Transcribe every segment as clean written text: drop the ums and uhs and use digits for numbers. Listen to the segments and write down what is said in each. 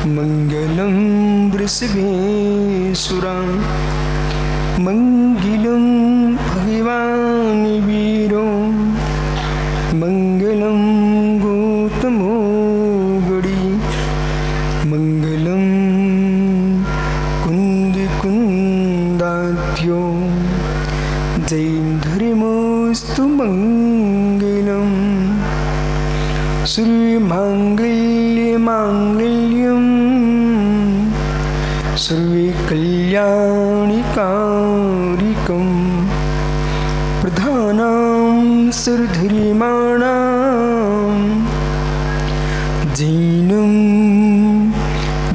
मंगलम वृषभेश्वरा मंगलम भगवान वीरो मंगलम गौतमो गड़ी मंगलम कुंद कुंदात्यो जैधर्मस्तु मंगलम श्री मांगल्य मांगल्यम सर्वे कल्याणिकारिकं प्रधानां सर्वधर्माणां जैनं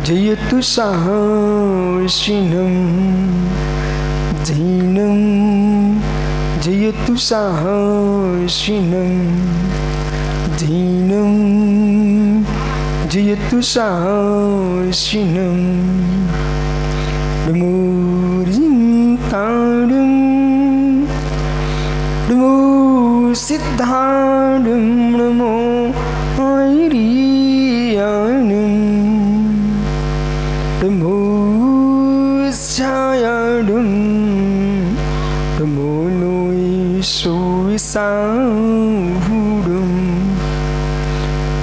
जयतु साहसिनं जैनं जयतु साहसिनं जैनं जयतु साहसिनं नमो रिंताणं नमो सिद्धाणं नमो आयरियाणं नमो छायाणं नमो लोयसोविसाहुडं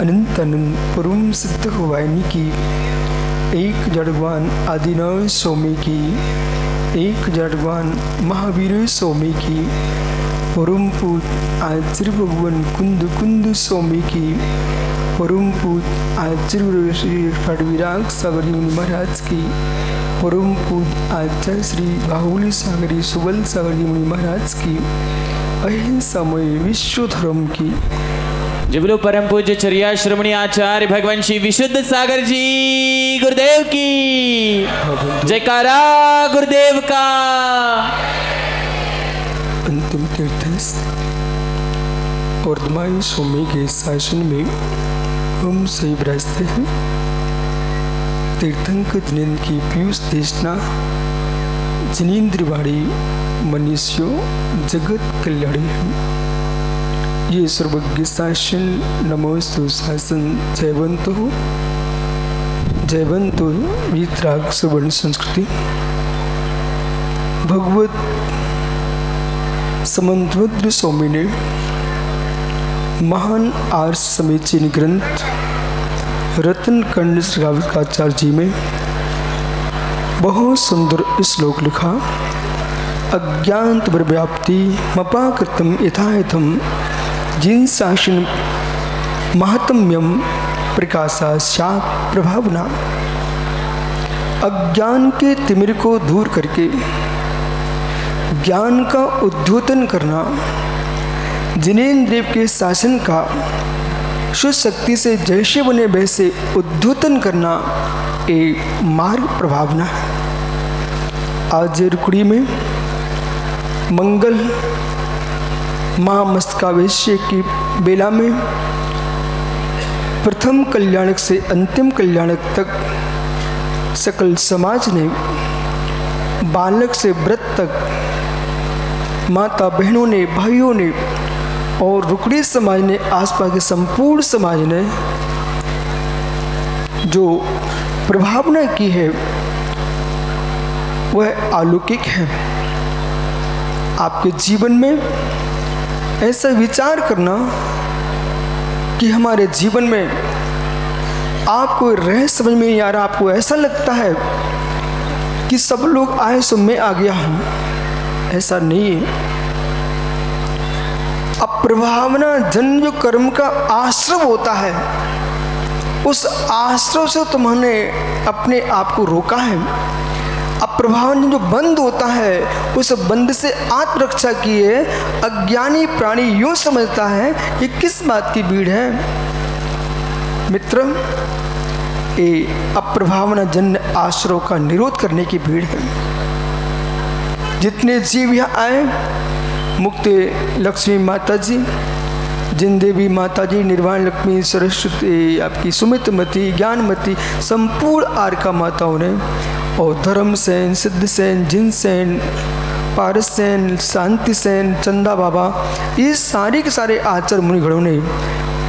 अनंत अनंत परम सिद्ध वाहिनी की एक जड़वान आदिनाथ स्वामी की एक जड़वान महावीर स्वामी की परम पूज्य आचार्य भगवान कुंद कुंद स्वामी की परम पूज्य आचार्य श्री फड़विराग सागर जी महाराज की परम पूज्य आचार्य श्री बाहुली सागरी सुबल सागर जी महाराज की अहिंसामय विश्व धर्म की जय बोलो परम पूज्य चर्या श्रमणी आचार्य भगवान श्री विशुद्ध सागर जी गुरुदेव की जयकारा गुरुदेव का। अंतिम तीर्थस्थ और दमाई स्वामी के शासन में हम सही विराजते हैं। तीर्थंकर जिनेन्द्र की पीयूष देशना जिनेन्द्रवाड़ी मनुष्यों जगत कल्याणी है। ये सर्वज्ञ शासन नमोस्तु शासन जयवंतो वीतराग सुवर्ण संस्कृति भगवत समंतभद्र स्वामी ने महान आर्ष समीचीन ग्रंथ रत्न कंड श्रीकाचार्य जी में बहुत सुंदर श्लोक लिखा। अज्ञात व्याप्ति मपाकृतम यथायथम जिन शासन महात्म्यम प्रकाशा सात प्रभावना। अज्ञान के तिमिर को दूर करके ज्ञान का उद्योतन करना, जिनेन्द्र के शासन का सुशक्ति से जैसे बने वैसे उद्योतन करना एक मार्ग प्रभावना है। आज रुकड़ी में मंगल महामस्तकावेश्य की बेला में प्रथम कल्याणक से अंतिम कल्याणक तक सकल समाज ने बालक से व्रत तक माता बहनों ने भाइयों ने और रुकड़ी समाज ने आसपास के संपूर्ण समाज ने जो प्रभावना की है वह अलौकिक है। आपके जीवन में ऐसा विचार करना कि हमारे जीवन में आपको रह समझ में नहीं आ रहा, आपको ऐसा लगता है कि सब लोग आए सो मैं आ गया हूं, ऐसा नहीं है। अप्रभावना जन्म जो कर्म का आश्रव होता है उस आश्रव से तुम्हारे अपने आप को रोका है। अप्रभावन जो बंद होता है उस बंद से आत्मरक्षा की है। अज्ञानी प्राणी यूं समझता है ये किस बात की भीड़ है। मित्र, ये अप्रभावना जन्य आश्रव का निरोध करने की भीड़ है। जितने जीव यहाँ आए, मुक्त लक्ष्मी माता जी, जिन देवी माता जी, निर्वाण लक्ष्मी, सरस्वती, आपकी सुमितमती, ज्ञानमती, संपूर्ण आर्का माताओं ने, और धर्म सेन, सिद्ध सेन, जिन सेन, पारस सेन, शांति सेन, चंदा बाबा, ये सारे के सारे आचार्य मुनिगणों ने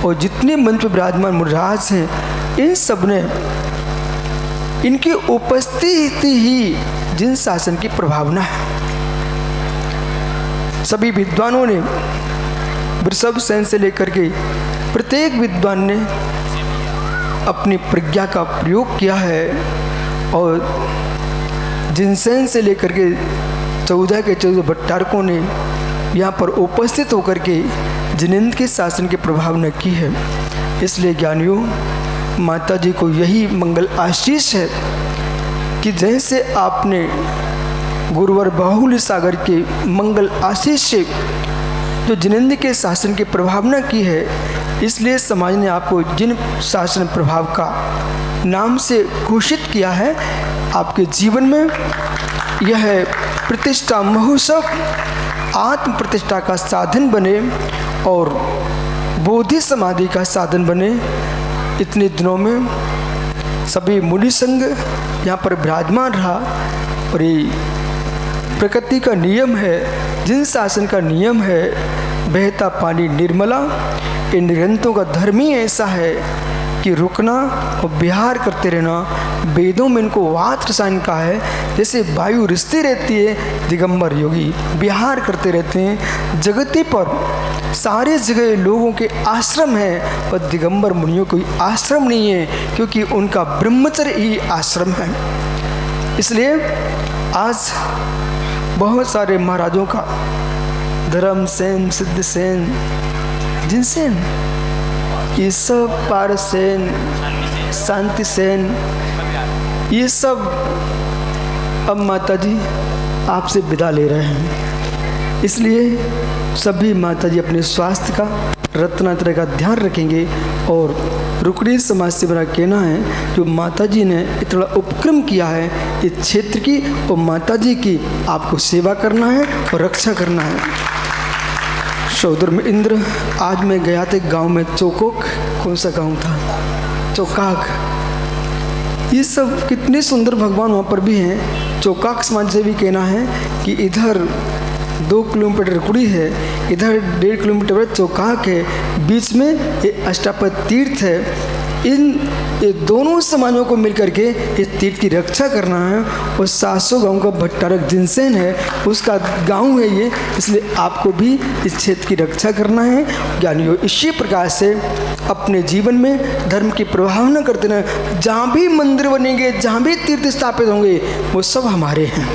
और जितने मंच पर विराजमान मुनिराज हैं, इन सब ने इनकी उपस्थिति ही जिन शासन की प्रभावना है। सभी विद्वानों ने, वृषभ सेन से लेकर के प्रत्येक विद्वान ने अपनी प्रज्ञा का प्रयोग किया है और जिनसेन से लेकर के 14 के 14 भट्टारकों ने यहाँ पर उपस्थित होकर के जिनेंद्र के शासन की प्रभावना की है। इसलिए ज्ञानियों, माता जी को यही मंगल आशीष है कि जैसे आपने गुरुवर बाहुल्य सागर के मंगल आशीष से जो जिनेंद्र के शासन की प्रभावना की है, इसलिए समाज ने आपको जिन शासन प्रभाव का नाम से घोषित किया है, आपके जीवन में यह प्रतिष्ठा महोत्सव आत्म प्रतिष्ठा का साधन बने और बोधि समाधि का साधन बने। इतने दिनों में सभी मुनि संघ यहाँ पर विराजमान रहा और ये प्रकृति का नियम है, जिन शासन का नियम है, बहता पानी निर्मला। इन ग्रंथों का धर्म ही ऐसा है कि रुकना और विहार करते रहना। वेदों में इनको वात रसायन का है, जैसे वायु रिश्ती रहती है, दिगंबर योगी विहार करते रहते हैं। जगती पर सारे जगह लोगों के आश्रम है, पर दिगंबर मुनियों कोई आश्रम नहीं है, क्योंकि उनका ब्रह्मचर्य ही आश्रम है। इसलिए आज बहुत सारे महाराजों का, धर्मसेन, सिद्धसेन, जिनसेन, ये सब पारसेन, शांतिसेन, ये सब अब माता जी आपसे विदा ले रहे हैं। इसलिए सभी माता जी अपने स्वास्थ्य का, रत्नात्रय का ध्यान रखेंगे। और रुकड़ी समाज से मेरा कहना है, जो माता जी ने इतना उपक्रम किया है इस क्षेत्र की, और माता जी की आपको सेवा करना है और रक्षा करना है। सहोदर में इंद्र, आज मैं गया था गांव में, चौकोक, कौन सा गांव था, चौकाक, ये सब कितने सुंदर भगवान वहाँ पर भी हैं। चौकाक समाज से भी कहना है कि इधर 2 किलोमीटर रुकड़ी है, इधर 1.5 किलोमीटर चौकाक है, बीच में ये अष्टापद तीर्थ है। ये दोनों समाजों को मिलकर के इस तीर्थ की रक्षा करना है। और 700 गाँव का भट्टारक जिनसेन है, उसका गांव है ये, इसलिए आपको भी इस क्षेत्र की रक्षा करना है। ज्ञानियों, इसी प्रकार से अपने जीवन में धर्म की प्रभावना करते रहें। जहाँ भी मंदिर बनेंगे, जहाँ भी तीर्थ स्थापित होंगे, वो सब हमारे हैं,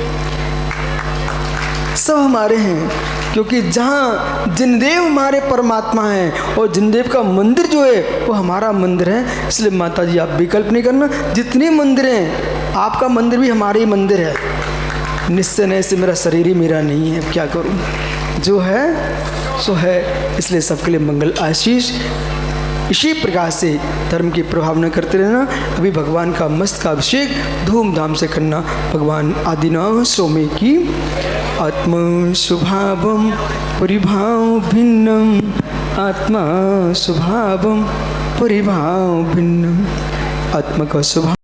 सब हमारे हैं, क्योंकि जहाँ जिनदेव हमारे परमात्मा हैं और जिनदेव का मंदिर जो है वो हमारा मंदिर है। इसलिए माता जी आप विकल्प नहीं करना, जितने मंदिर हैं आपका मंदिर भी हमारे ही मंदिर है। निश्चय नहीं से मेरा शरीर ही मेरा नहीं है, क्या करूँ, जो है सो है। इसलिए सबके लिए मंगल आशीष। इसी प्रकार से धर्म की प्रभावना करते रहना। अभी भगवान का मस्त का अभिषेक धूमधाम से करना। भगवान आदिनाथ स्वामी की आत्मा स्वभावम परिभाव भिन्नम, आत्मा स्वभावम परिभाव भिन्नम। आत्मा का स्वभाव